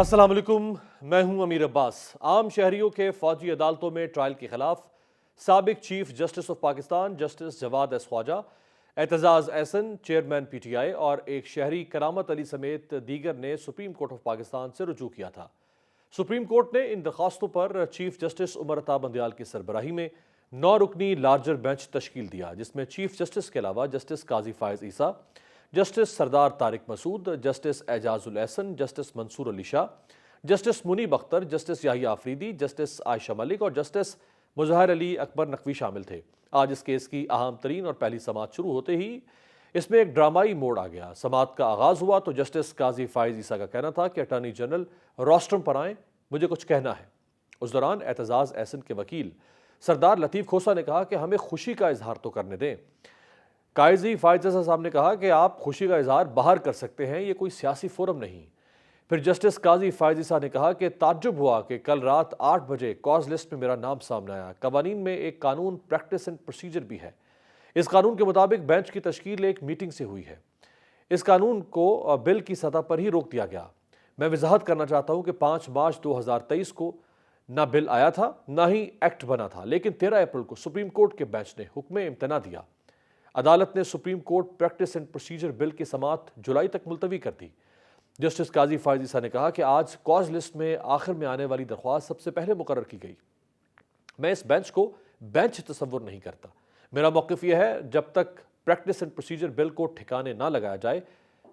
अस्सलाम वालेकुम, मैं हूं अमीर अब्बास। आम शहरियों के फौजी अदालतों में ट्रायल के खिलाफ साबिक chief justice of Pakistan justice Jawwad S Khawaja, Aitzaz Ahsan chairman PTI और एक शहरी करामत अली समेत दीगर ने सुप्रीम कोर्ट ऑफ पाकिस्तान से रुजू किया था। सुप्रीम कोर्ट ने इन दरखास्तों पर चीफ जस्टिस उमर अता बंदयाल की सरबराही में 9 रुकनी लार्जर बेंच तश्कील दिया, जिसमें चीफ जस्टिस के अलावा justice Qazi Faez Isa, justice Sardar Tariq Masood, justice Ijazul Ahsan, justice Mansoor Ali Shah, justice Munib Akhtar, justice Yahya Afridi, justice Ayesha Malik और जस्टिस मुजहर अली अकबर नकवी शामिल थे। आज इस केस की अहम तरीन और पहली समाअत शुरू होते ही इसमें एक ड्रामाई मोड़ आ गया। समाअत का आगाज हुआ तो जस्टिस काजी फायज ईसा का कहना था कि अटॉर्नी जनरल रोस्ट्रम पर आए, मुझे कुछ कहना है। उस दौरान एतजाज़ एहसन के वकील सरदार लतीफ़ खोसा ने कहा कि हमें खुशी का इजहार तो करने दें। काजी फायज ईसा साहब ने कहा कि आप खुशी का इजहार बाहर कर सकते हैं, ये कोई सियासी फोरम नहीं। फिर जस्टिस काजी फायज ईसा ने कहा कि ताज्जुब हुआ कि कल रात 8 बजे कॉज लिस्ट में मेरा नाम सामने आया। कवानीन में एक कानून प्रैक्टिस एंड प्रोसीजर भी है। इस कानून के मुताबिक बेंच की तश्कील एक मीटिंग से हुई है। इस कानून को बिल की सतह पर ही रोक दिया गया। मैं वजाहत करना चाहता हूं कि 5 मार्च 2023 को ना बिल आया था ना ही एक्ट बना था, लेकिन 13 अप्रैल को सुप्रीम कोर्ट के बेंच ने हुक्म इम्तना दिया। अदालत ने supreme court practice and procedure bill की समाअत जुलाई तक मुलतवी कर दी। जस्टिस काजी फायज ईसा ने कहा कि आज कॉज लिस्ट में आखिर में आने वाली दरख्वास्त सबसे पहले मुकर्रर की गई। मैं इस बेंच को बेंच तस्वुर नहीं करता। मेरा मौक़िफ़ यह है, जब तक प्रैक्टिस एंड प्रोसीजर बिल को ठिकाने ना लगाया जाए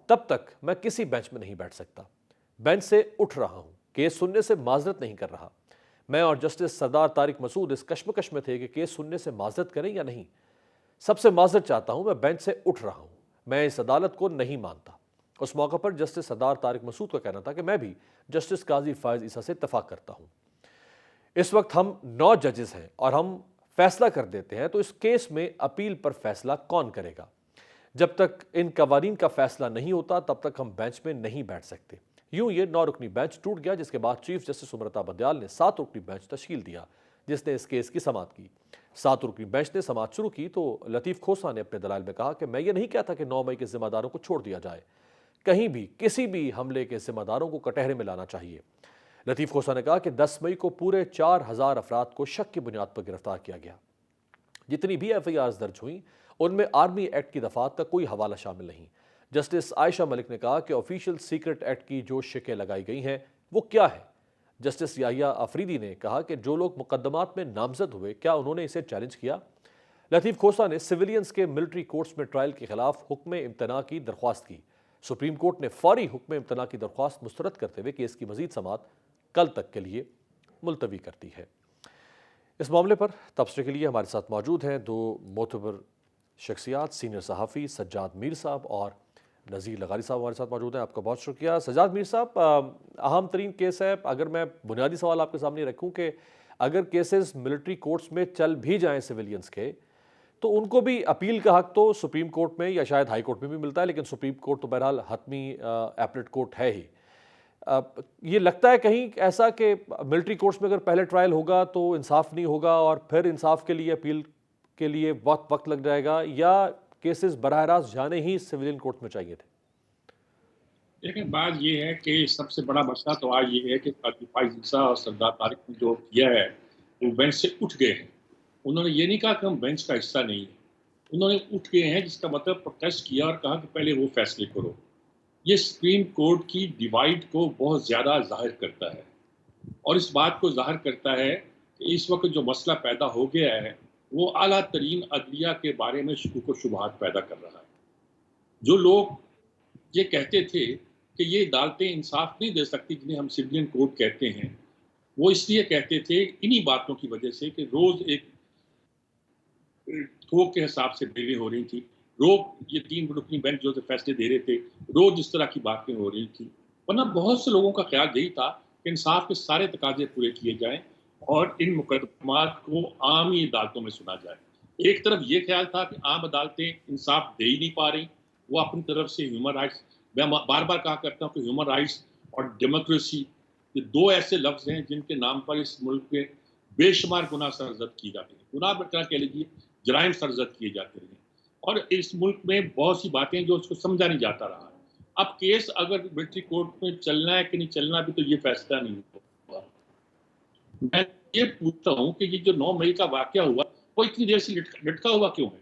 तब तक मैं किसी बेंच में नहीं बैठ सकता। बेंच से उठ रहा हूं, केस सुनने से माजरत नहीं कर रहा। मैं और जस्टिस सरदार तारिक मसूद इस कश्मकश में थे कि केस सुनने से माजरत करें या नहीं। सबसे माजरत चाहता हूं, मैं बेंच से उठ रहा हूं। मैं इस अदालत को नहीं मानता। उस मौके पर जस्टिस सरदार तारिक मसूद का कहना था कि मैं भी जस्टिस काजी फायज ईसा से इत्तफाक करता हूं। इस वक्त हम 9 जजेस हैं और हम फैसला कर देते हैं, तो इस केस में अपील पर फैसला कौन करेगा? जब तक इन कवानीन का फैसला नहीं होता तब तक हम बेंच में नहीं बैठ सकते। यूं ये 9 रुकनी बेंच टूट गया, जिसके बाद चीफ जस्टिस उमर अता बंदयाल ने 7 रुकनी बेंच तश्कील दिया, जिसने इस केस की समाअत की। 7 रुकनी बेंच ने समाअत शुरू की तो लतीफ़ खोसा ने अपने दलाइल में कहा कि मैं ये नहीं कहता कि 9 मई के जिम्मेदारों को छोड़ दिया जाए। कहीं भी किसी भी हमले के जिम्मेदारों को कटहरे में लाना चाहिए। लतीफ़ खोसा ने कहा कि 10 मई को पूरे 4000 अफराद को शक की बुनियाद पर गिरफ्तार किया गया। जितनी भी FIRs दर्ज हुई उनमें आर्मी एक्ट की दफात का कोई हवाला शामिल नहीं। जस्टिस आयशा मलिक ने कहा कि ऑफिशियल सीक्रेट एक्ट की जो शिकें लगाई गई हैं वो क्या है। जस्टिस याहिया आफरीदी ने कहा कि जो लोग मुकदमात में नामजद हुए, क्या उन्होंने इसे चैलेंज किया? लतीफ़ खोसा ने सिविलियंस के मिलिट्री कोर्ट्स में ट्रायल के खिलाफ हुक्म इम्तना की दरख्वास्त की। सुप्रीम कोर्ट ने फौरी हुक्म इम्तना की दरख्वास्त मुस्तरद करते हुए केस की मजीद समाअत कल तक के लिए मुलतवी कर दी है। इस मामले पर तबसरे के लिए हमारे साथ मौजूद हैं 2 मोतबर शख्सियात, सीनियर सहाफ़ी सज्जाद मीर साहब और नज़ीर लगारी साहब हमारे साथ मौजूद हैं। आपका बहुत शुक्रिया। सज्जाद मीर साहब, अहम तरीन केस है। अगर मैं बुनियादी सवाल आपके सामने रखूं कि अगर केसेस मिलिट्री कोर्ट्स में चल भी जाएं सिविलियंस के, तो उनको भी अपील का हक तो सुप्रीम कोर्ट में या शायद हाई कोर्ट में भी मिलता है, लेकिन सुप्रीम कोर्ट तो बहरहाल हतमी एपलेट कोर्ट है ही। ये लगता है कहीं ऐसा कि मिलिट्री कोर्ट्स में अगर पहले ट्रायल होगा तो इंसाफ नहीं होगा और फिर इंसाफ के लिए अपील के लिए वक्त लग जाएगा, या केसेस बराह रास्त जाने ही सिविलियन कोर्ट में चाहिए थे? देखिए, बात ये है कि सबसे बड़ा मसला तो आज ये है कि फाइज ईसा और सरदार तारिक ने जो किया है वो बेंच से उठ गए हैं। उन्होंने ये नहीं कहा कि हम बेंच का हिस्सा नहीं है। उन्होंने उठ गए हैं, जिसका मतलब प्रोटेस्ट किया और कहा कि पहले वो फैसले करो। ये सुप्रीम कोर्ट की डिवाइड को बहुत ज़्यादा ज़ाहिर करता है और इस बात को ज़ाहिर करता है कि इस वक्त जो मसला पैदा हो गया है वो आला तरीन अदलिया के बारे में शुकूक व शुबहात पैदा कर रहा है। जो लोग ये कहते थे कि ये अदालतें इंसाफ नहीं दे सकती, जिन्हें हम सिविलियन कोर्ट कहते हैं, वो इसलिए कहते थे इन्हीं बातों की वजह से कि रोज़ एक थोक के हिसाब से बेलें हो रही थी। रोज़ ये 3 रुकनी बेंच जो फैसले दे रहे थे, रोज़ इस तरह की बातें हो रही थी। वरना बहुत से लोगों का ख्याल यही था कि इंसाफ के सारे तकाजे पूरे किए जाएँ और इन मुकदमात को आम ही अदालतों में सुना जाए। एक तरफ ये ख्याल था कि आम अदालतें इंसाफ दे ही नहीं पा रही, वो अपनी तरफ से ह्यूमन राइट्स, मैं बार-बार कहा करता हूँ कि ह्यूमन राइट्स और डेमोक्रेसी ये 2 ऐसे लफ्ज़ हैं जिनके नाम पर इस मुल्क में बेशुमार गुनाह सरज़द किए जाते हैं। गुनाह बचा कह लीजिए, जराइम सरज़द किए जाते हैं और इस मुल्क में बहुत सी बातें जो उसको समझा नहीं जाता रहा है। अब केस अगर मिलिट्री कोर्ट में चलना है कि नहीं चलना भी तो ये फैसला नहीं हुआ। मैं ये पूछता हूँ कि ये जो 9 मई का वाकया हुआ वो इतनी देर से लटका हुआ क्यों है?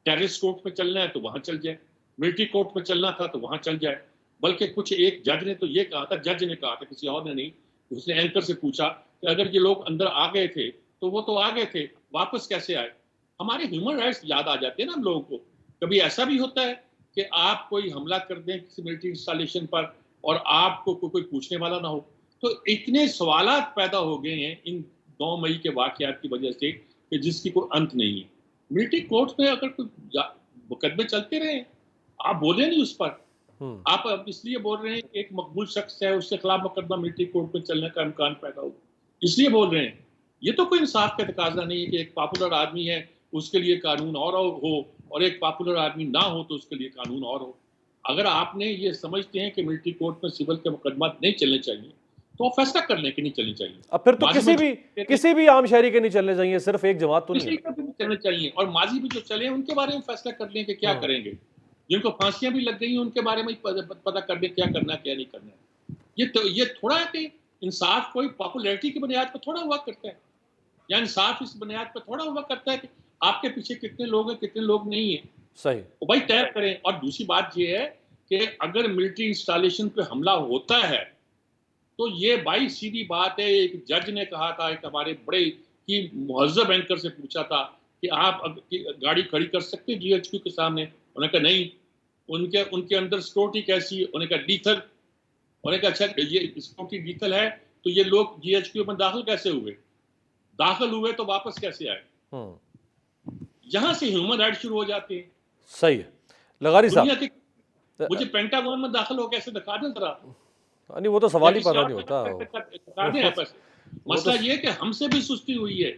टेररिस्ट कोर्ट में चलना है तो वहां चल जाए, मिलिट्री कोर्ट में चलना था तो वहां चल जाए। बल्कि कुछ एक जज ने तो ये कहा था, जज ने कहा था, किसी और ने नहीं, उसने एंकर से पूछा कि अगर ये लोग अंदर आ गए थे तो वो तो आ गए थे, वापस कैसे आए? हमारे ह्यूमन राइट्स याद आ जाते हैं ना हम लोगों को। कभी ऐसा भी होता है कि आप कोई हमला कर दें किसी मिलिट्री इंस्टॉलेशन पर और आपको कोई पूछने वाला ना हो? तो इतने सवालात पैदा हो गए हैं इन 9 मई के वाकयात की वजह से कि जिसकी कोई अंत नहीं है। मिलिट्री कोर्ट में अगर कोई मुकदमे चलते रहे, आप बोले नहीं उस पर, हम्म। आप अब इसलिए बोल रहे हैं कि एक मकबूल शख्स है उसके खिलाफ मुकदमा मिलिट्री कोर्ट में चलने का इम्कान पैदा हो, इसलिए बोल रहे हैं। ये तो कोई इंसाफ का तकाजा नहीं है कि एक पॉपुलर आदमी है उसके लिए कानून और हो और एक पॉपुलर आदमी ना हो तो उसके लिए कानून और हो। अगर आपने ये समझते हैं कि मिलिट्री कोर्ट में सिविल के मुकदमा नहीं चलने चाहिए तो आप फैसला कर लें कि नहीं चलने चाहिए। अब फिर तो माजी किसी में भी जो किसी भी आम शहरी के नहीं चलने चाहिए, सिर्फ एक जमात तो नहीं किसी है। का भी नहीं चलने चाहिए और माजी में जो चले हैं उनके बारे में फैसला कर लें कि क्या हम्म। करेंगे। जिनको फांसियां भी लग गई हैं उनके बारे में पता कर लें क्या करना है क्या नहीं करना है। ये थोड़ा है कि इंसाफ कोई पॉपुलैरिटी की बुनियाद पर थोड़ा हुआ करता है, या इंसाफ इस बुनियाद पर थोड़ा हुआ करता है कि आपके पीछे कितने लोग हैं कितने लोग नहीं है, सही। तो भाई तय करें। और दूसरी बात ये है कि अगर मिलिट्री इंस्टॉलेशन पे हमला होता है तो ये भाई सीधी बात है। एक जज ने कहा था, एक हमारे बड़े ही मुहज्जब एंकर से पूछा था कि आप गाड़ी खड़ी कर सकते हैं जीएचक्यू के सामने? उन्होंने कहा नहीं। उनके उनके अंदर सिक्योरिटी कैसी है? उन्होंने कहा लीथल। उन्होंने कहा अच्छा ये सिक्योरिटी लीथल है तो ये लोग जीएचक्यू में दाखिल कैसे हुए? दाखिल हुए तो वापस कैसे आए? हम्म। यहां से ह्यूमन राइट शुरू हो जाते हैं। सही है। लगारी दुनिया साहब, के मुझे पेंटागन में दाखिल हो कैसे दिखा दें जरा, नहीं वो तो या सवाल ही किसी पैदा और नहीं होता। जगह दिखा दें आपस। वो तो मसला ये है कि हमसे भी सुस्ती हुई है।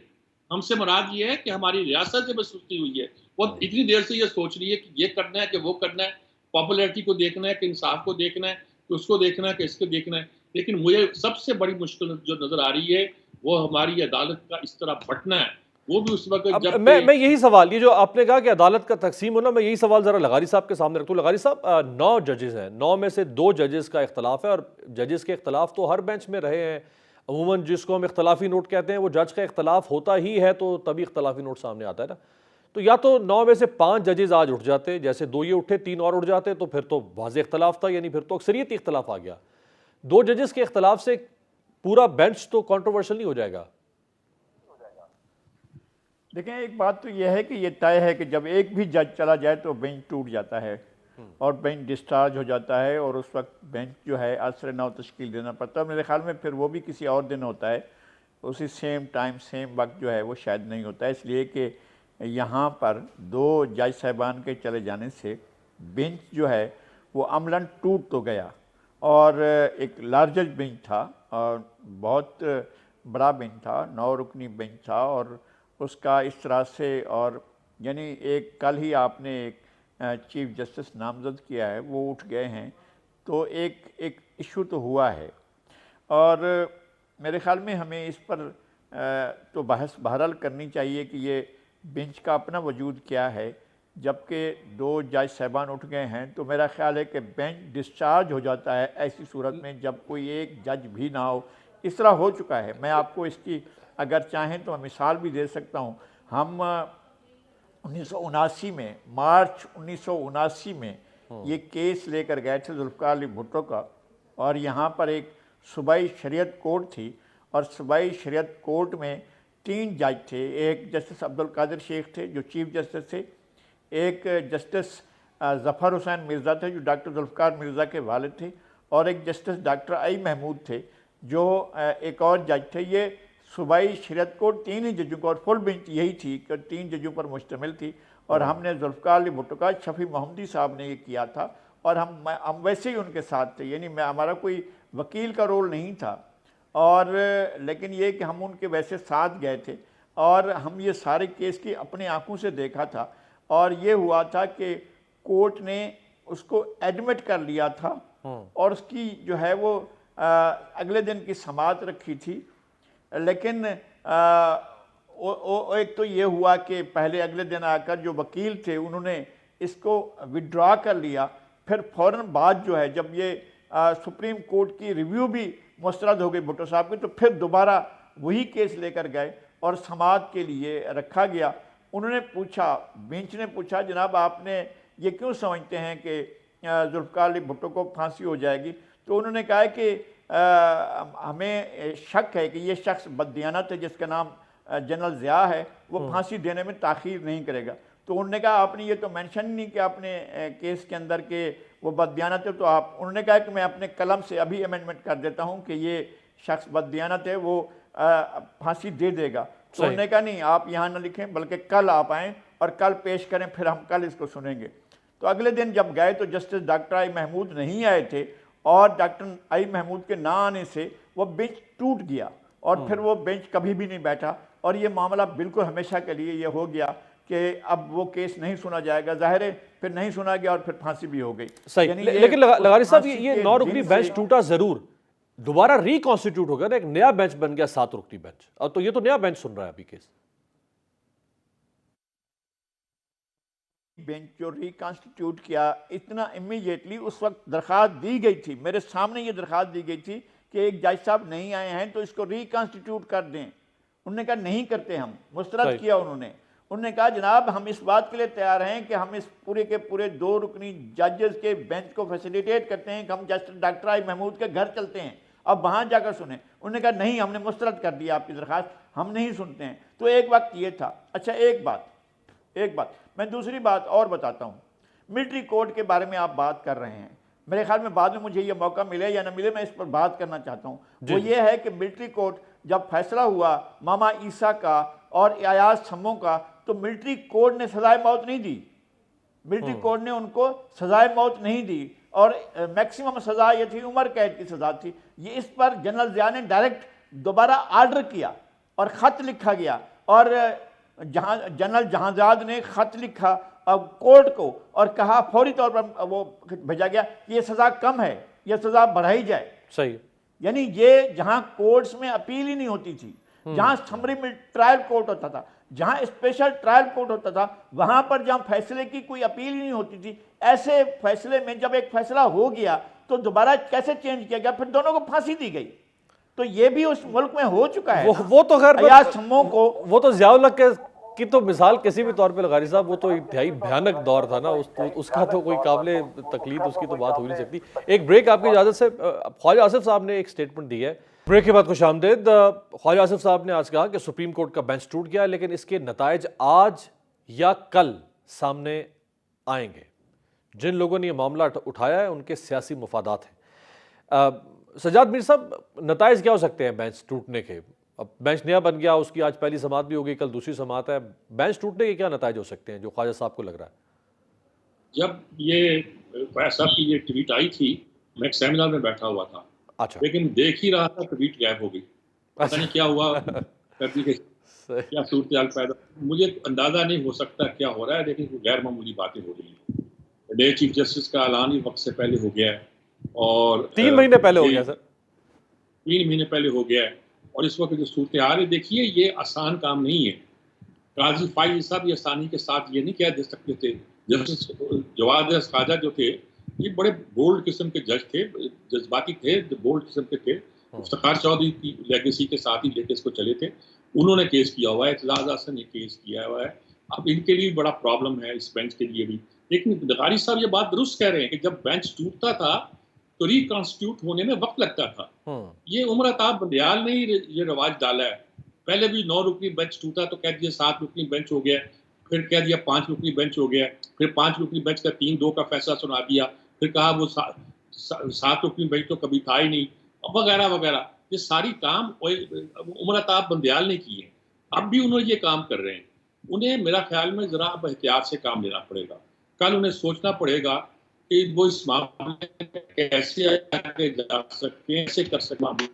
हमसे मुराद ये है कि हमारी रियासत से भी सुस्ती हुई है। वो इतनी देर से ये सोच रही है कि ये करना है कि वो करना है, पॉपुलैरिटी को देखना है कि इंसाफ को देखना है कि उसको देखना है कि इसको देखना है। लेकिन मुझे सबसे बड़ी मुश्किल जो नजर आ रही है वो हमारी अदालत का इस तरह बंटना है। वो भी उस वक्त अब जब मैं यही सवाल, ये जो आपने कहा कि अदालत का तकसीम होना, मैं यही सवाल जरा लगारी साहब के सामने रखता हूँ। लगारी साहब, 9 जजेस हैं, 9 में से 2 जजेस का इख्तलाफ है, और जजेस के इख्तलाफ तो हर बेंच में रहे हैं। अमूमन जिसको हम इख्तलाफी नोट कहते हैं वो जज का इख्तलाफ होता ही है, तो तभी इख्तलाफी नोट सामने आता है ना। तो या तो 9 में से 5 जजेस आज उठ जाते, जैसे 2 ये उठे 3 और उठ जाते, तो फिर तो वाज़ेह इख्तलाफ था, यानी फिर तो अक्सरियती इख्तलाफ आ गया। 2 जजेस के इख्तलाफ से पूरा बेंच तो कॉन्ट्रोवर्शियल नहीं हो जाएगा? देखें, एक बात तो यह है कि ये तय है कि जब एक भी जज चला जाए तो बेंच टूट जाता है और बेंच डिस्चार्ज हो जाता है, और उस वक्त बेंच जो है असर नौ तश्कील देना पड़ता है। मेरे ख्याल में फिर वो भी किसी और दिन होता है, उसी सेम टाइम सेम वक्त जो है वो शायद नहीं होता है, इसलिए कि यहाँ पर 2 जज साहबान के चले जाने से बेंच जो है वो अमलन टूट तो गया। और एक लार्जर बेंच था और बहुत बड़ा बेंच था, 9 रुकनी बेंच था, और उसका इस तरह से, और यानी एक कल ही आपने एक चीफ जस्टिस नामजद किया है, वो उठ गए हैं, तो एक इशू तो हुआ है। और मेरे ख्याल में हमें इस पर तो बहस बहरहाल करनी चाहिए कि ये बेंच का अपना वजूद क्या है। जबकि 2 जज साहबान उठ गए हैं तो मेरा ख्याल है कि बेंच डिस्चार्ज हो जाता है ऐसी सूरत में जब कोई एक जज भी ना हो। इस तरह हो चुका है। मैं आपको इसकी अगर चाहें तो मैं मिसाल भी दे सकता हूँ। हम 1979 में, मार्च 1979 में ये केस लेकर गए थे जुल्फ़िकार अली भुट्टो का, और यहाँ पर एक सूबाई शरीयत कोर्ट थी, और सूबाई शरीयत कोर्ट में 3 जज थे। एक जस्टिस अब्दुल कादिर शेख थे जो चीफ जस्टिस थे, एक जस्टिस ज़फ़र हुसैन मिर्ज़ा थे जो डॉक्टर जुल्फ़िकार मिर्ज़ा के वालिद थे, और एक जस्टिस डॉक्टर आई महमूद थे जो एक और जज थे। ये सूबाई शरीयत कोर्ट 3 ही जजों को, और फुल बेंच यही थी कि 3 जजों पर मुश्तमिल थी, और हमने जुल्फ़िकार अली भुट्टो का शफ़ी मोहम्मदी साहब ने ये किया था, और हम वैसे ही उनके साथ थे, यानी हमारा कोई वकील का रोल नहीं था। और लेकिन ये कि हम उनके वैसे साथ गए थे, और हम ये सारे केस की अपनी आंखों से देखा था, और ये हुआ था कि कोर्ट ने उसको एडमिट कर लिया था, और उसकी जो है वो अगले दिन की समाअत रखी थी। लेकिन एक तो ये हुआ कि पहले अगले दिन आकर जो वकील थे उन्होंने इसको विड्रॉ कर लिया, फिर फ़ौरन बाद जो है जब ये सुप्रीम कोर्ट की रिव्यू भी मुस्तरद हो गई भुट्टो साहब की, तो फिर दोबारा वही केस लेकर गए और समाअत के लिए रखा गया। उन्होंने पूछा, बेंच ने पूछा, जनाब आपने ये क्यों समझते हैं कि जुल्फ़िकार अली भुट्टो को फांसी हो जाएगी? तो उन्होंने कहा कि हमें शक है कि ये शख्स बददियानत है जिसका नाम जनरल ज़िया है, वो फांसी देने में ताख़ीर नहीं करेगा। तो उन्होंने कहा आपने ये तो मेंशन नहीं कि आपने केस के अंदर के वो बददियानत है, तो आप, उन्होंने कहा कि मैं अपने कलम से अभी अमेंडमेंट कर देता हूँ कि ये शख्स बददियानत है, वो फांसी दे देगा। तो उन्होंने कहा नहीं, आप यहाँ ना लिखें बल्कि कल आप आएँ और कल पेश करें, फिर हम कल इसको सुनेंगे। तो अगले दिन जब गए तो जस्टिस डॉक्टर आई महमूद नहीं आए थे, और डॉक्टर आई महमूद के ना आने से वो बेंच टूट गया और फिर वो बेंच कभी भी नहीं बैठा, और ये मामला बिल्कुल हमेशा के लिए ये हो गया कि अब वो केस नहीं सुना जाएगा। ज़ाहिर है फिर नहीं सुना गया और फिर फांसी भी हो गई। सही, लेकिन लगारी साहब ये 9 रुकनी बेंच टूटा जरूर, दोबारा रिकॉन्स्टिट्यूट हो गया ना, एक नया बेंच बन गया 7 रुकनी बेंच, और तो ये तो नया बेंच सुन रहा है अभी केस। बेंच जो रिकॉन्स्टिट्यूट किया, इतना इमीडिएटली उस वक्त दरख्वास्त दी गई थी, मेरे सामने ये दरख्वास्त दी गई थी कि एक जज साहब नहीं आए हैं तो इसको रिकॉन्स्टिट्यूट कर दें। उन्होंने कहा नहीं करते हम, मुस्तरद किया उन्होंने कहा जनाब हम इस बात के लिए तैयार हैं कि हम इस पूरे के पूरे 2 रुकनी जजेस के बेंच को फैसिलिटेट करते हैं कि हम जस्टिस डॉक्टर आई महमूद के घर चलते हैं, अब वहाँ जाकर सुने। उन्होंने कहा नहीं, हमने मुस्तरद कर दिया आपकी दरख्वास्त, हम नहीं सुनते हैं। तो एक वक्त ये था। अच्छा, एक बात मैं दूसरी बात और बताता हूँ। मिलिट्री कोड के बारे में आप बात कर रहे हैं, मेरे ख्याल में बाद में मुझे ये मौका मिले या ना मिले, मैं इस पर बात करना चाहता हूँ। वो ये है कि मिलिट्री कोड जब फैसला हुआ मामा ईसा का और अयाज सम्मो का, तो मिलिट्री कोड ने सजाए मौत नहीं दी। मिलिट्री कोड ने उनको सजाए मौत नहीं दी, और मैक्सिमम सजा ये थी, उम्र कैद की सजा थी। ये इस पर जनरल ज़िया ने डायरेक्ट दोबारा आर्डर किया और ख़त लिखा गया, और जहाँ जनरल जहांजाद ने ख़त लिखा अब कोर्ट को और कहा, फौरी तौर पर वो भेजा गया कि ये सज़ा कम है, ये सज़ा बढ़ाई जाए। सही, यानी ये जहाँ कोर्ट्स में अपील ही नहीं होती थी, जहाँ समरी में ट्रायल कोर्ट होता था, जहाँ स्पेशल ट्रायल कोर्ट होता था, वहाँ पर जहाँ फैसले की कोई अपील ही नहीं होती थी, ऐसे फैसले में जब एक फैसला हो गया तो दोबारा कैसे चेंज किया गया, फिर दोनों को फांसी दी गई। तो ये भी उस मुल्क में हो चुका है। वो तो खैर अयाज सम्मो को, वो तो ज़िया-उल-हक की तो मिसाल किसी भी तौर पे लगारी साहब, वो तो इंतहाई भयानक दौर था ना, उसका तो कोई काबिले तकलीद उसकी तो बात हो ही नहीं सकती। एक ब्रेक आपकी इजाज़त से। ख्वाजा आसिफ साहब ने एक स्टेटमेंट दी है, ब्रेक के बाद खुशामदीद। ख्वाजा आसिफ साहब ने आज कहा कि सुप्रीम कोर्ट का बेंच टूट गया, लेकिन इसके नताइज आज या कल सामने आएंगे। जिन लोगों ने यह मामला उठाया है उनके सियासी मुफादात हैं। सजाद मीर साहब, नताइज क्या हो सकते हैं बेंच टूटने के? अब बेंच नया बन गया, उसकी आज पहली समाअत भी होगी, कल दूसरी समाअत है, बेंच टूटने के क्या नताइज हो सकते हैं जो ख्वाजा साहब को लग रहा है? जब ये ख्वाजा साहब की ये ट्वीट आई थी, मैं एक सेमिनार में बैठा हुआ था। अच्छा। लेकिन देख ही रहा था, ट्वीट गायब हो गई। पता नहीं क्या हुआ, कभी क्या सूरत हाल पैदा, मुझे अंदाजा नहीं हो सकता क्या हो रहा है, लेकिन गैर मामूली बातें हो रही हैं। नए चीफ जस्टिस का ऐलान ही वक्त से पहले हो गया है, और 3 महीने पहले हो गया सर, 3 महीने पहले हो गया है। और इस वक्त जो सूरत हाल है, देखिए ये आसान काम नहीं है। काजी फाइज साहब ये आसानी के साथ ये नहीं कह दे सकते थे। जस्टिस जवाद ख्वाजा जो थे, ये बड़े बोल्ड किस्म के जज थे, जज्बाती थे, बोल्ड किस्म के थे। इफ्तिखार चौधरी की लेगेसी के साथ ही लेके इसको चले थे। उन्होंने केस किया हुआ है, एतजाज हसन ने केस किया हुआ है। अब इनके लिए बड़ा प्रॉब्लम है, इस बेंच के लिए भी। लेकिन ग़ारी साहब ये बात दुरुस्त कह रहे हैं कि जब बेंच टूटता था तो रिकॉन्स्टिट्यूट होने में वक्त लगता था। ये उमर अताब बंदियाल ने ही ये रवाज डाला है। पहले भी 9 रुकनी बेंच टूटा तो कह दिया 7 रुकनी बेंच हो गया, फिर कह दिया 5 रुकनी बेंच हो गया, फिर 5 रुकनी बेंच का 3-2 का फैसला सुना दिया, फिर कहा वो 7 रुकनी बेंच तो कभी था ही नहीं, वगैरह वगैरह। ये सारी काम उमर अताब बंदियाल ने किए। अब भी उन्होंने ये काम कर रहे हैं। उन्हें मेरा ख्याल में ज़रा अब एहतियात से काम लेना पड़ेगा। कल उन्हें सोचना पड़ेगा कि वो इस मामले में कैसे आगे जा सकते हैं, कैसे कर सकते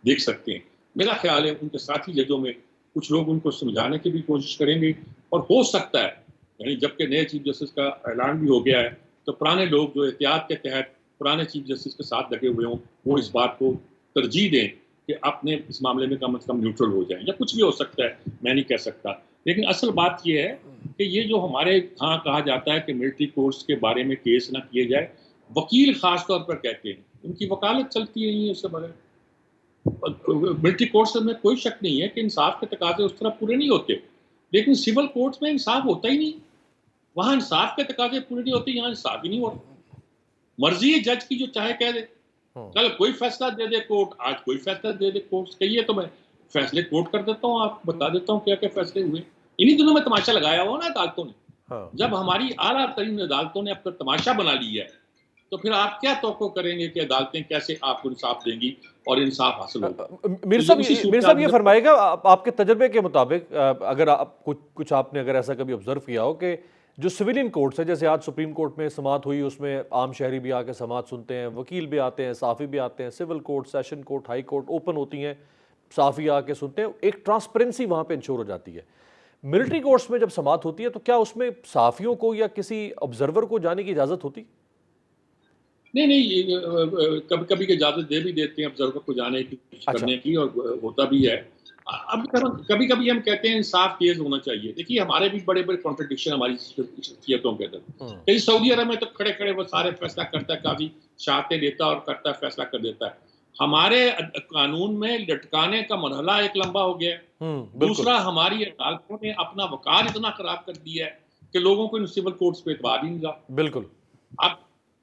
देख सकते हैं। मेरा ख्याल है उनके साथी जजों में कुछ लोग उनको समझाने की भी कोशिश करेंगे, और हो सकता है यानी जबकि नए चीफ जस्टिस का ऐलान भी हो गया है तो पुराने लोग जो एहतियात के तहत पुराने चीफ जस्टिस के साथ लगे हुए हों, वो इस बात को तरजीह दें कि अपने इस मामले में कम से कम न्यूट्रल हो जाएं, या कुछ भी हो सकता है, मैं नहीं कह सकता। लेकिन असल बात यह है कि ये जो हमारे यहाँ कहा जाता है कि मिलिट्री कोर्ट्स के बारे में केस ना किए जाए, वकील खास तौर पर कहते हैं उनकी वकालत चलती नहीं है उससे बगैर। मिलिट्री कोर्ट्स में कोई शक नहीं है कि इंसाफ के तकाजे उस तरह पूरे नहीं होते, लेकिन सिविल कोर्ट्स में इंसाफ होता ही नहीं। वहां इंसाफ के तकाजे पूरे नहीं होते, यहाँ इंसाफ ही नहीं होता। मर्जी है जज की, जो चाहे कह दे, कल कोई फैसला दे दे कोर्ट, आज कोई फैसला दे दे कोर्ट। कहिए तो मैं फैसले कोर्ट कर देता हूँ, आपको बता देता हूँ क्या क्या फैसले हुए। इन्हीं दिनों में तमाशा लगाया हुआ ना अदालतों ने। हाँ। जब हमारी आला तरीन अदालतों ने अपना तमाशा बना लिया है, तो फिर आप क्या तौक़्क़ो करेंगे कि अदालतें कैसे आपको इंसाफ देंगी और इंसाफ हासिल होगा। मीर साहब ये फरमाएगा आपके तजर्बे के मुताबिक, अगर आप कुछ आपने अगर ऐसा कभी ऑब्जर्व किया हो कि जो सिविलियन कोर्ट्स है, जैसे आज सुप्रीम कोर्ट में समाअत हुई, उसमें आम शहरी भी आके समाअत सुनते हैं, वकील भी आते हैं, सहाफ़ी भी आते हैं, civil court, session court, high court open होती हैं, सहाफ़ी आके सुनते हैं, एक ट्रांसपेरेंसी वहाँ पे इंश्योर हो जाती है। मिलिट्री कोर्ट्स में जब समाअत होती है तो क्या उसमें सहाफ़ियों को या किसी ऑब्जर्वर को जाने की इजाज़त होती? नहीं, कभी कभी इजाज़त दे भी देते हैं ऑब्जर्वर को जाने की, करने की, और होता भी है। अब कभी कभी हम कहते हैं इंसाफ तेज होना चाहिए। देखिए, हमारे भी बड़े बड़े कॉन्ट्रडिक्शन हमारी शख्सियतों के अंदर। कहीं सऊदी अरब में तो खड़े खड़े वो सारे फैसला करता है, काफी शहादतें देता है और करता है, फैसला कर देता है। हमारे कानून में लटकाने का मरहला एक लंबा हो गया है। दूसरा, हमारी अदालतों ने अपना वकार इतना खराब कर दिया है कि लोगों को इन सिविल कोर्ट्स पे एतबार ही नहीं रहा। बिल्कुल। अब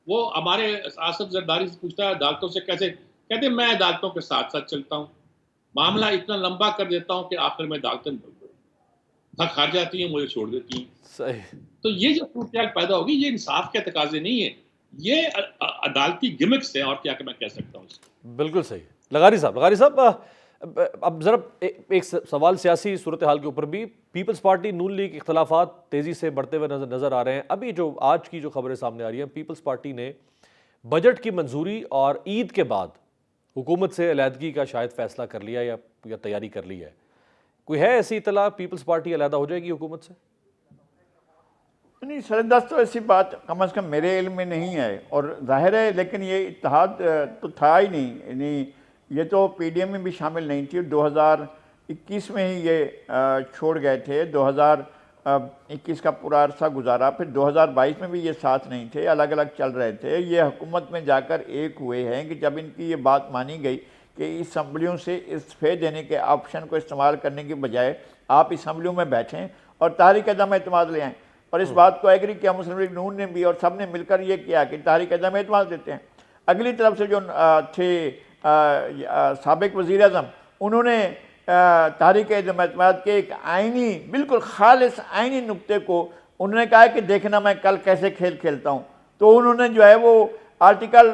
वो हमारे आसफ जरदारी से पूछता है अदालतों से कैसे, कहते मैं अदालतों के साथ साथ चलता हूँ, मामला इतना लंबा कर देता हूँ कि आखिर में अदालतें थक हार जाती हैं, मुझे छोड़ देती हैं। सही। तो ये जो सूरत पैदा होगी, ये इंसाफ के तकाजे नहीं है, ये अदालती गिमिक्स है, और क्या मैं कह सकता हूँ। बिल्कुल सही। लगारी साहब, अब जरा एक सवाल सियासी सूरत हाल के ऊपर भी, पीपल्स पार्टी नून लीग इख्तलाफात तेज़ी से बढ़ते हुए नज़र आ रहे हैं। अभी जो आज की जो खबरें सामने आ रही हैं, पीपल्स पार्टी ने बजट की मंजूरी और ईद के बाद हुकूमत से अलहदगी का शायद फैसला कर लिया या तैयारी कर ली है। कोई है ऐसी इतला पीपल्स पार्टी अलहदा हो जाएगी हुकूमत से? नहीं, सरदस्त तो ऐसी बात कम से कम मेरे इल्म में नहीं है, और जाहिर है, लेकिन ये इत्तेहाद तो था ही नहीं। यानी ये तो पीडीएम में भी शामिल नहीं थी। 2021 में ही ये छोड़ गए थे, 2021 का पूरा अरसा गुजारा, फिर 2022 में भी ये साथ नहीं थे, अलग अलग चल रहे थे। ये हुकूमत में जाकर एक हुए हैं कि जब इनकी ये बात मानी गई कि असम्बलियों से इस्तीफे देने के ऑप्शन को इस्तेमाल करने की बजाय आप असम्बलियों में बैठें और तहरीक अदम एतमाद ले आएँ, और इस बात को एग्री किया मुस्लिम लीग नून ने भी, और सब ने मिलकर ये किया कि तहरीक अदम एतमाद देते हैं। अगली तरफ से जो थे साबिक वज़ीर आज़म, उन्होंने तहरीक अदम एतमाद के एक आइनी, बिल्कुल खालिस आइनी नुक्ते को उन्होंने कहा कि देखना मैं कल कैसे खेल खेलता हूँ। तो उन्होंने जो है वो आर्टिकल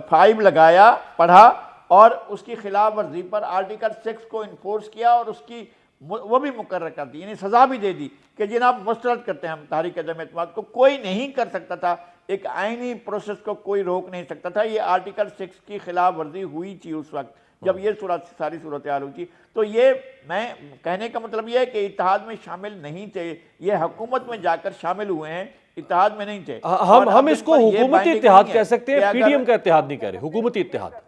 5 लगाया, पढ़ा, और उसकी खिलाफ वर्जी पर आर्टिकल 6 को इन्फोर्स किया, और उसकी वो भी मुकर्रर कर दी, यानी सज़ा भी दे दी कि जनाब मुस्तरद करते हैं हम तहरीक अदम एतमाद को। कोई नहीं कर सकता था, एक आइनी प्रोसेस को कोई रोक नहीं सकता था। ये आर्टिकल 6 की खिलाफ वर्जी हुई थी उस वक्त जब ये सारी सूरत हाल हुई थी। तो ये मैं कहने का मतलब ये है कि इत्तेहाद में शामिल नहीं थे, ये हुकूमत में जाकर शामिल हुए हैं, इत्तेहाद में नहीं थे। हम इसको हुकूमती इत्तेहाद कह सकते हैं, पीडीएम का इत्तेहाद नहीं कह रहे, हुकूमती इत्तेहाद।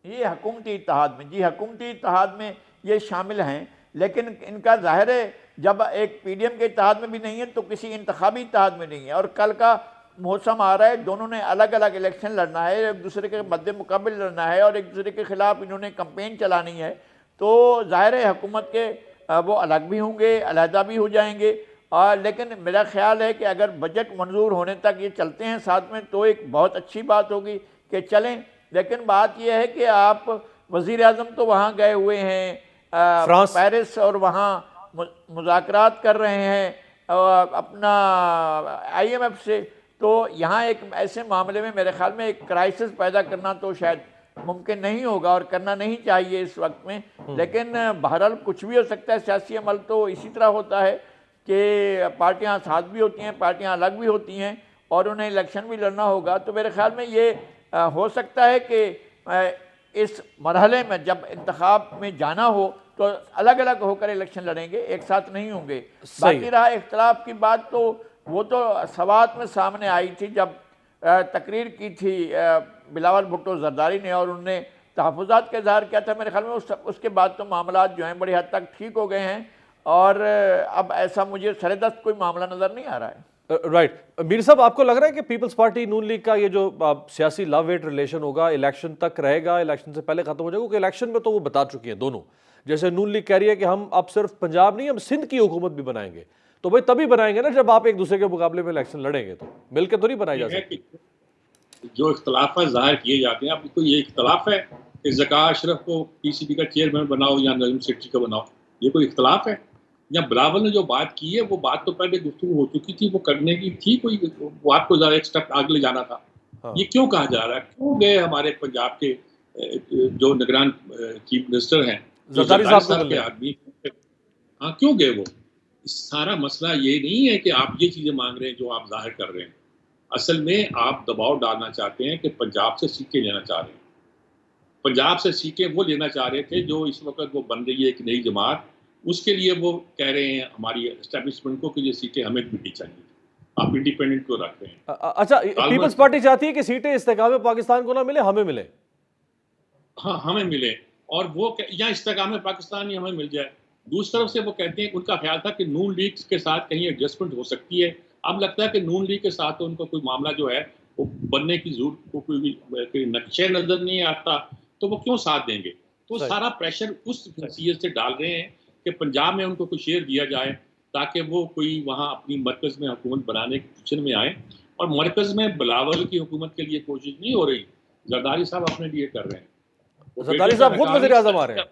ये हुकूमती इत्तेहाद में, जी हुकूमती इत्तेहाद में ये शामिल हैं, लेकिन इनका जाहिर है जब एक पीडीएम के इत्तेहाद में भी नहीं है तो किसी इंतखाबी इत्तेहाद में नहीं है। और कल का मौसम आ रहा है, दोनों ने अलग अलग इलेक्शन लड़ना है, एक दूसरे के मद्दे मुकाबिल लड़ना है, और एक दूसरे के खिलाफ इन्होंने कंपेन चलानी है। तो जाहिर है हुकूमत के वो अलग भी होंगे, अलहदा भी हो जाएंगे। लेकिन मेरा ख्याल है कि अगर बजट मंजूर होने तक ये चलते हैं साथ में तो एक बहुत अच्छी बात होगी कि चलें। लेकिन बात यह है कि आप वज़ीर आज़म तो वहाँ गए हुए हैं पेरिस, और वहाँ मुज़ाकरात कर रहे हैं अपना IMF से। तो यहाँ एक ऐसे मामले में मेरे ख्याल में एक क्राइसिस पैदा करना तो शायद मुमकिन नहीं होगा, और करना नहीं चाहिए इस वक्त में। लेकिन बहरहाल कुछ भी हो सकता है, सियासी अमल तो इसी तरह होता है कि पार्टियाँ साथ भी होती हैं, पार्टियाँ अलग भी होती हैं, और उन्हें इलेक्शन भी लड़ना होगा। तो मेरे ख्याल में ये हो सकता है कि इस मरहले में जब इंतखाब में जाना हो तो अलग अलग होकर इलेक्शन लड़ेंगे, एक साथ नहीं होंगे। बाकी रहा इख्तलाफ की बात, तो वो तो सवात में सामने आई थी जब तकरीर की थी बिलावल भुट्टो जरदारी ने, और उन्होंने तहफ़्फ़ुज़ात का इज़हार किया था। मेरे ख्याल में उसके बाद तो मामला जो हैं बड़ी हद तक ठीक हो गए हैं, और अब ऐसा मुझे सरेदस्त कोई मामला नज़र नहीं आ रहा है। राइट मीर साहब, आपको लग रहा है कि पीपल्स पार्टी नून लीग का ये जो सियासी लव वेट रिलेशन होगा इलेक्शन तक रहेगा, इलेक्शन से पहले खत्म हो जाएगा? क्योंकि इलेक्शन में तो वो बता चुकी है दोनों, जैसे नून लीग कह रही है कि हम अब सिर्फ पंजाब नहीं, हम सिंध की हुकूमत भी बनाएंगे। तो भाई तभी बनाएंगे ना जब आप एक दूसरे के मुकाबले में इलेक्शन लड़ेंगे, तो मिलकर तो नहीं बनाई जा ये है सकती। कि जो इख्तलाफ जाहिर किए जाते हैं, अब तो ये इख्तलाफ है कि ज़का अशरफ को पीसीबी का चेयरमैन बनाओ या नईम सेक्रेटरी का बनाओ, ये कोई इख्तलाफ है? या बिलावल ने जो बात की है वो बात तो पहले गुफ्तगू हो चुकी थी, वो करने की थी, कोई बात को ज़रा एक स्टेप आगे ले जाना था। हाँ। ये क्यों कहा जा रहा है? क्यों गए हमारे पंजाब के जो निगरान चीफ मिनिस्टर हैं, जो जरदारी जरदारी साहब को साहब के मिलने। आदमी, हाँ क्यों गए वो? सारा मसला ये नहीं है कि आप ये चीज़ें मांग रहे हैं जो आप जाहिर कर रहे हैं। असल में आप दबाव डालना चाहते हैं कि पंजाब से सीटें लेना चाह रहे हैं। पंजाब से सीटें वो लेना चाह रहे थे जो इस वक्त वो बन रही है एक नई जमात, उसके लिए वो कह रहे हैं हमारी एस्टेब्लिशमेंट को कि ये सीटें हमें मिलनी चाहिए। आप इंडिपेंडेंट क्यों रख रहे हैं? अच्छा, पीपल्स पार्टी चाहती है कि सीटें इस्तेकाम पाकिस्तान को ना मिले, हमें मिले। हाँ, हमें मिले, और वो या इस्तेकाम पाकिस्तान ही हमें मिल जाए। दूसरी तरफ से वो कहते हैं, उनका ख्याल था कि नून लीग के साथ कहीं एडजस्टमेंट हो सकती है। अब लगता है कि नून लीग के साथ तो उनको कोई मामला जो है वो बनने की जरूरत को कोई नक्शे नजर नहीं आता, तो वो क्यों साथ देंगे? तो सही। सारा प्रेशर उस हैसियत से डाल रहे हैं कि पंजाब में उनको कोई शेयर दिया जाए ताकि वो कोई वहाँ अपनी मरकज में हुकूमत बनाने की पोजीशन में आए। और मरकज में बिलावल की हुकूमत के लिए कोशिश नहीं हो रही, जरदारी साहब अपने लिए कर रहे हैं। वो जरदारी बेटे साहब का खुद निकाल वजीर आजम आ रहे हैं।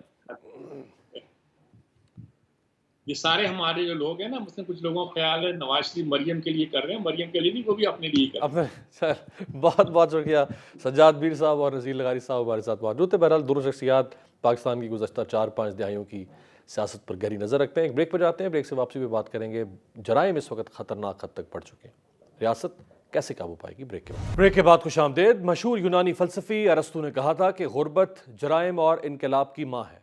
ये सारे हमारे जो लोग हैं ना, मुझसे कुछ लोगों का ख्याल है नवाज शरीफ मरियम के लिए कर रहे हैं, मरियम के लिए नहीं, वो भी अपने लिए कर रहे हैं। अपने सर, बहुत बहुत शुक्रिया सज्जाद मीर साहब और नज़ीर लगारी साहब हमारे साथ मौजूद थे। बहरहाल दोनों शख्सियात पाकिस्तान की गुज़श्ता 4-5 दहाइयों की सियासत पर गहरी नज़र रखते हैं। एक ब्रेक पर जाते हैं, ब्रेक से वापसी में बात करेंगे। जराइम इस वक्त ख़तरनाक हद तक बढ़ चुके हैं, रियासत कैसे काबू पाएगी? ब्रेक के बाद खुशामदेद। मशहूर यूनानी फ़लसफ़ी अरस्तू ने कहा था कि गुर्बत जराइम और इनकलाब की माँ है।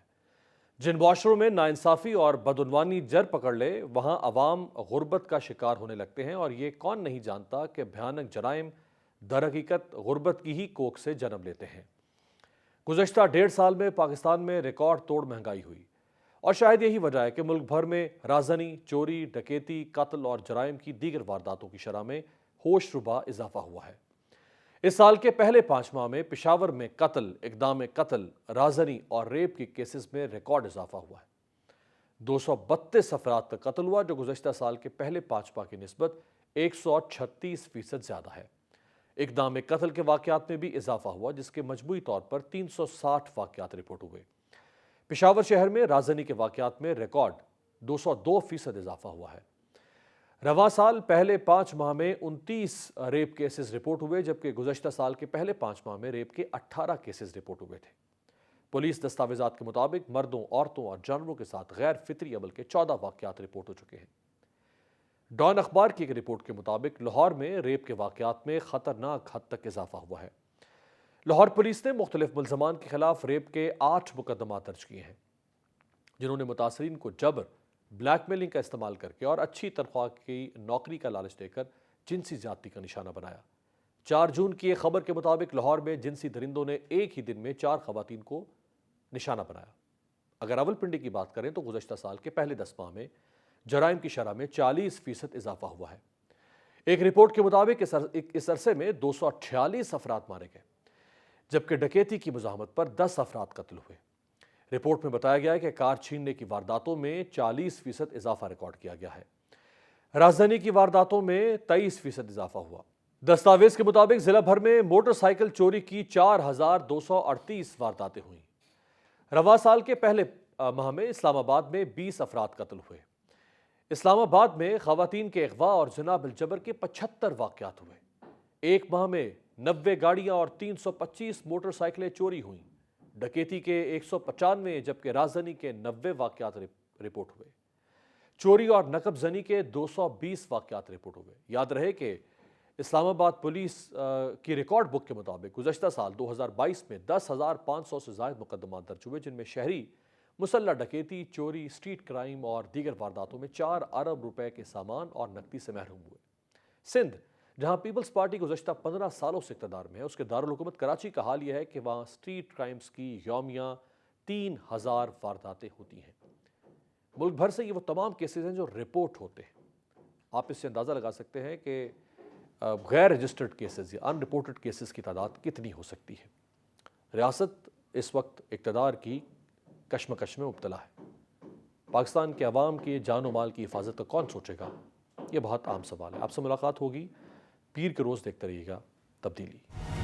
जिन माशरों में नाइंसाफ़ी और बदउनवानी जड़ पकड़ ले, वहाँ अवाम गुर्बत का शिकार होने लगते हैं, और ये कौन नहीं जानता कि भयानक जराइम दरहकीकत गुर्बत की ही कोख से जन्म लेते हैं। गुज़श्ता 1.5 साल में पाकिस्तान में रिकॉर्ड तोड़ महंगाई हुई, और शायद यही वजह है कि मुल्क भर में राजनी, चोरी, डकैती, कत्ल और जराइम की दीगर वारदातों की शरह में होशरुबा इजाफा हुआ है। इस साल के पहले 5 माह में पेशावर में कत्ल, इक़दाम कत्ल, राजनी और रेप के केसेस में रिकॉर्ड इजाफा हुआ है। 232 अफराद का कत्ल हुआ, जो गुज़श्ता साल के पहले 5 माह की निस्बत 136% ज़्यादा है। इक़दाम कत्ल के वाक़यात में भी इजाफा हुआ, जिसके मजमूई तौर पर 360 वाक़यात रिपोर्ट हुए। पेशावर शहर में राजनी के वाक़यात में रिकॉर्ड 202% इजाफा हुआ है। रवां साल पहले 5 माह में 29 रेप केसेस रिपोर्ट हुए, जबकि गुज़श्ता साल के पहले 5 माह में रेप के 18 केसेस रिपोर्ट हुए थे। पुलिस दस्तावेजात के मुताबिक मर्दों, औरतों और जानवरों के साथ गैर फितरी अमल के 14 वाक़यात रिपोर्ट हो चुके हैं। डॉन अखबार की एक रिपोर्ट के मुताबिक लाहौर में रेप के वाक़यात में ख़तरनाक हद तक इजाफा हुआ है। लाहौर पुलिस ने मुख्तलिफ मुल्ज़मान के खिलाफ रेप के 8 मुकदमा दर्ज किए हैं, जिन्होंने मुतासरीन को जबर, ब्लैकमेलिंग का इस्तेमाल करके और अच्छी तनख्वाह की नौकरी का लालच देकर जिनसी ज़्यादती का निशाना बनाया। 4 जून की एक खबर के मुताबिक लाहौर में जिनसी दरिंदों ने एक ही दिन में 4 खवातीन को निशाना बनाया। अगर रावलपिंडी की बात करें तो गुज़श्ता साल के पहले 10 माह में जराइम की शरह में 40% इजाफा हुआ है। एक रिपोर्ट के मुताबिक इस अरसे में 248 अफराद मारे गए, जबकि डकैती की मुज़ाहमत पर 10 अफराद कत्ल हुए। रिपोर्ट में बताया गया है कि कार छीनने की वारदातों में 40% इजाफा रिकॉर्ड किया गया है। राजधानी की वारदातों में 23% इजाफा हुआ। दस्तावेज के मुताबिक जिला भर में मोटरसाइकिल चोरी की 4238 वारदातें हुई। रवां साल के पहले माह में इस्लामाबाद में 20 अफराद कत्ल हुए। इस्लामाबाद में खवातीन के अगवा और ज़िना बिल-जबर के 75 वाक़यात हुए। एक माह में 90 गाड़ियां और 325 मोटरसाइकिलें चोरी हुई। डकैती के 195, जबकि राजधानी के 90 वाक़यात रिपोर्ट हुए। चोरी और नकबजनी के 220 वाक़यात रिपोर्ट हुए। याद रहे कि इस्लामाबाद पुलिस की रिकॉर्ड बुक के मुताबिक गुज़श्ता साल 2022 में 10,500 से ज़ायद मुकदमा दर्ज हुए, जिनमें शहरी मुसल्ला डकैती, चोरी, स्ट्रीट क्राइम और दीगर वारदातों में 4 अरब रुपए के सामान और नकदी से महरूम हुए। सिंध, जहां पीपल्स पार्टी गुज़श्ता 15 सालों से इक़्तिदार में है, उसके दारुल हुकूमत कराची का हाल यह है कि वहां स्ट्रीट क्राइम्स की यौमिया 3000 वारदातें होती हैं। मुल्क भर से ये वो तमाम केसेस हैं जो रिपोर्ट होते हैं। आप इससे अंदाज़ा लगा सकते हैं कि गैर रजिस्टर्ड केसेस या अनरिपोर्टेड केसेस की तादाद कितनी हो सकती है। रियासत इस वक्त इक़्तिदार की कशमकश में मुब्तला है। पाकिस्तान के अवाम की जान व माल की हिफाजत का कौन सोचेगा, ये बहुत आम सवाल है। आपसे मुलाकात होगी पीर के रोज़। देखते रहिएगा तब्दीली।